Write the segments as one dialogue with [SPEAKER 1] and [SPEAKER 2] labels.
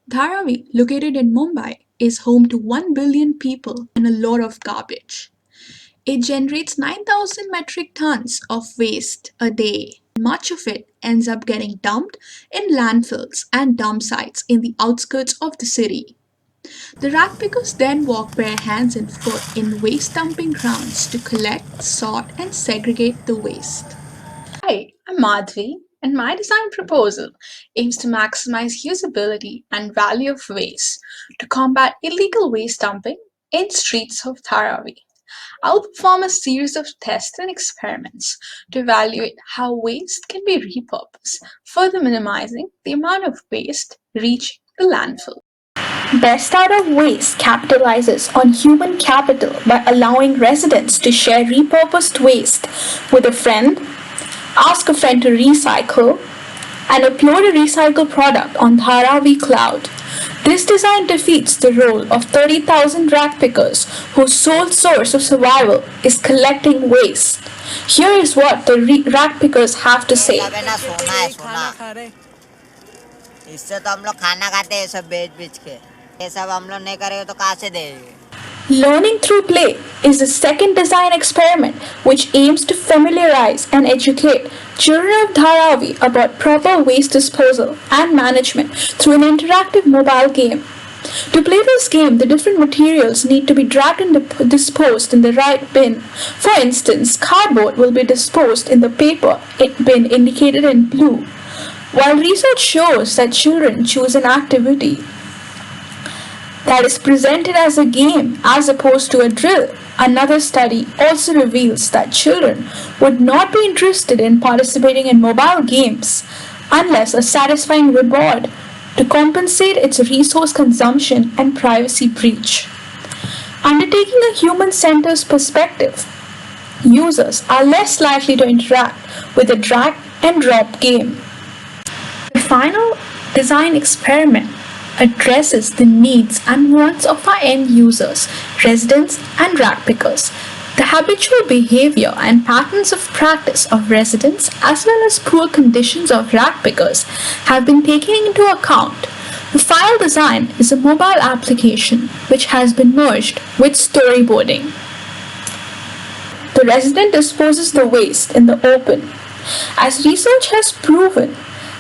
[SPEAKER 1] Dharavi, located in Mumbai, is home to 1 billion people and a lot of garbage. It generates 9,000 metric tons of waste a day. Much of it ends up getting dumped in landfills and dump sites in the outskirts of the city. The rat pickers then walk bare hands and foot in waste dumping grounds to collect, sort, and segregate the waste. Hi, I'm Madhvi, and my design proposal aims to maximize usability and value of waste to combat illegal waste dumping in streets of Dharavi. I'll perform a series of tests and experiments to evaluate how waste can be repurposed, further minimizing the amount of waste reaching the landfill. Best Out of Waste capitalizes on human capital by allowing residents to share repurposed waste with a friend, ask a friend to recycle, and upload a recycled product on Dharavi Cloud. This design defeats the role of 30,000 rat pickers whose sole source of survival is collecting waste. Here is what the rat pickers have to say.
[SPEAKER 2] इससे तो हम लोग खाना खाते हैं सब बेच के ये सब हम लोग नहीं करेंगे तो कहाँ से देंगे
[SPEAKER 1] Learning through play is the second design experiment which aims to familiarize and educate children of Dharavi about proper waste disposal and management through an interactive mobile game. To play this game, the different materials need to be dragged and disposed in the right bin. For instance, cardboard will be disposed in the paper bin indicated in blue. While research shows that children choose an activity that is presented as a game as opposed to a drill, another study also reveals that children would not be interested in participating in mobile games unless a satisfying reward to compensate its resource consumption and privacy breach. Undertaking a human-centered perspective, users are less likely to interact with a drag and drop game. The final design experiment addresses the needs and wants of our end users, residents, and rat pickers. The habitual behavior and patterns of practice of residents as well as poor conditions of rat pickers have been taken into account. The file design is a mobile application which has been merged with storyboarding. The resident disposes the waste in the open. As research has proven,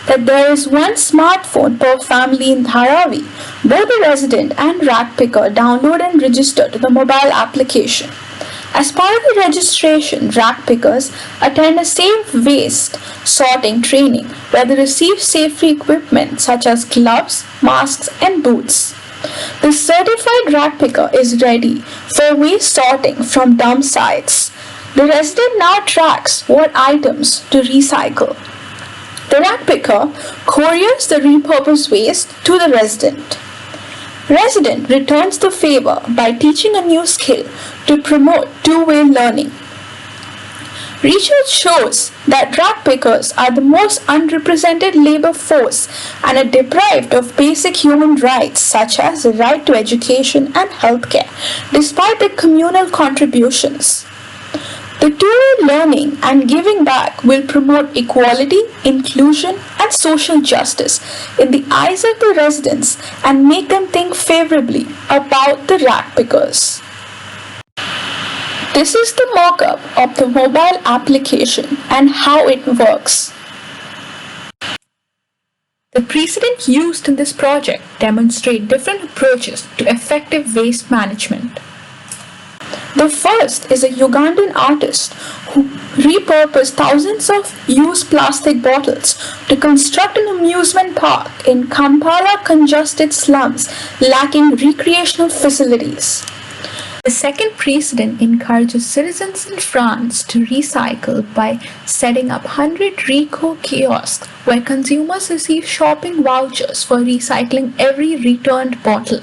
[SPEAKER 1] that there is one smartphone per family in Dharavi, both the resident and rat picker download and register to the mobile application. As part of the registration, rat pickers attend a safe waste sorting training where they receive safety equipment such as gloves, masks, and boots. The certified rat picker is ready for waste sorting from dump sites. The resident now tracks what items to recycle. The rat picker couriers the repurposed waste to the resident. Resident returns the favor by teaching a new skill to promote two-way learning. Research shows that rat pickers are the most unrepresented labor force and are deprived of basic human rights such as the right to education and healthcare, despite their communal contributions. The two-way learning and giving back will promote equality, inclusion, and social justice in the eyes of the residents and make them think favorably about the rat pickers. This is the mock-up of the mobile application and how it works. The precedent used in this project demonstrate different approaches to effective waste management. The first is a Ugandan artist who repurposed thousands of used plastic bottles to construct an amusement park in Kampala congested slums lacking recreational facilities. The second precedent encourages citizens in France to recycle by setting up 100 Rico kiosks where consumers receive shopping vouchers for recycling every returned bottle.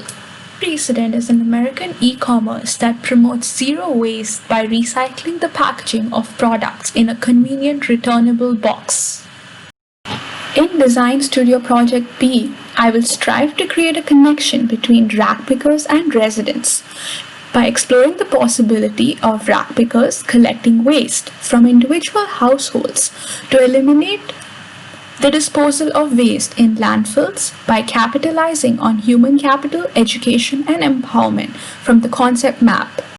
[SPEAKER 1] Precedent is an American e-commerce that promotes zero waste by recycling the packaging of products in a convenient returnable box. In Design Studio Project B, I will strive to create a connection between rat pickers and residents by exploring the possibility of rat pickers collecting waste from individual households to eliminate the disposal of waste in landfills by capitalizing on human capital, education, and empowerment from the concept map.